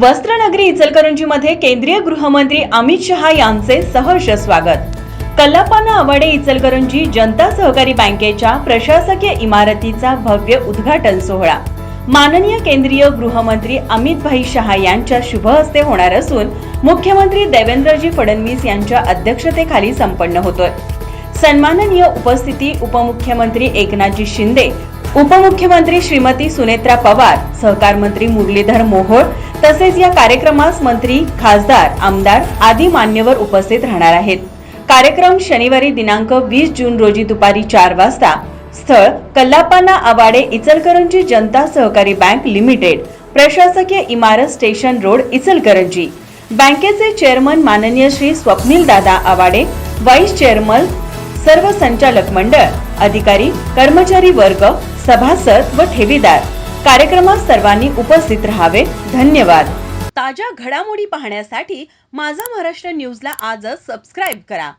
वस्त्रनगरी इचलकरंजीमध्ये केंद्रीय गृहमंत्री अमित शहा यांचे सहर्ष स्वागत। कल्लापाना आवाडे इचलकरंजी जनता सहकारी बँकेच्या प्रशासकीय इमारतीचा भव्य उद्घाटन सोहळा माननीय केंद्रीय गृहमंत्री अमित भाई शहा यांच्या शुभ हस्ते होणार असून मुख्यमंत्री देवेंद्रजी फडणवीस यांच्या अध्यक्षतेखाली संपन्न होतोय। सन्माननीय उपस्थिती उपमुख्यमंत्री एकनाथजी शिंदे, उपमुख्यमंत्री श्रीमती सुनेत्रा पवार, सहकार मंत्री मुरलीधर मोहोळ तसेच या कार्यक्रमास मंत्री, खासदार, आमदार आदी मान्यवर उपस्थित राहणार आहेत। कार्यक्रम शनिवारी दिनांक 20 जून रोजी दुपारी 4 वाजता। स्थळ कल्लापाना आवाडे इचलकरंजी जनता सहकारी बँक लिमिटेड, प्रशासकीय इमारत, स्टेशन रोड, इचलकरंजी। बँकेचे चेअरमन माननीय श्री स्वप्नील दादा आवाडे, वाईस चेअरमन, सर्व संचालक मंडळ, अधिकारी, कर्मचारी वर्ग, सभासद व ठेवीदार। कार्यक्रमात सर्वांनी उपस्थित राहावे। धन्यवाद। ताज्या घडामोडी पाहण्यासाठी माझा महाराष्ट्र न्यूजला आजच सबस्क्राइब करा।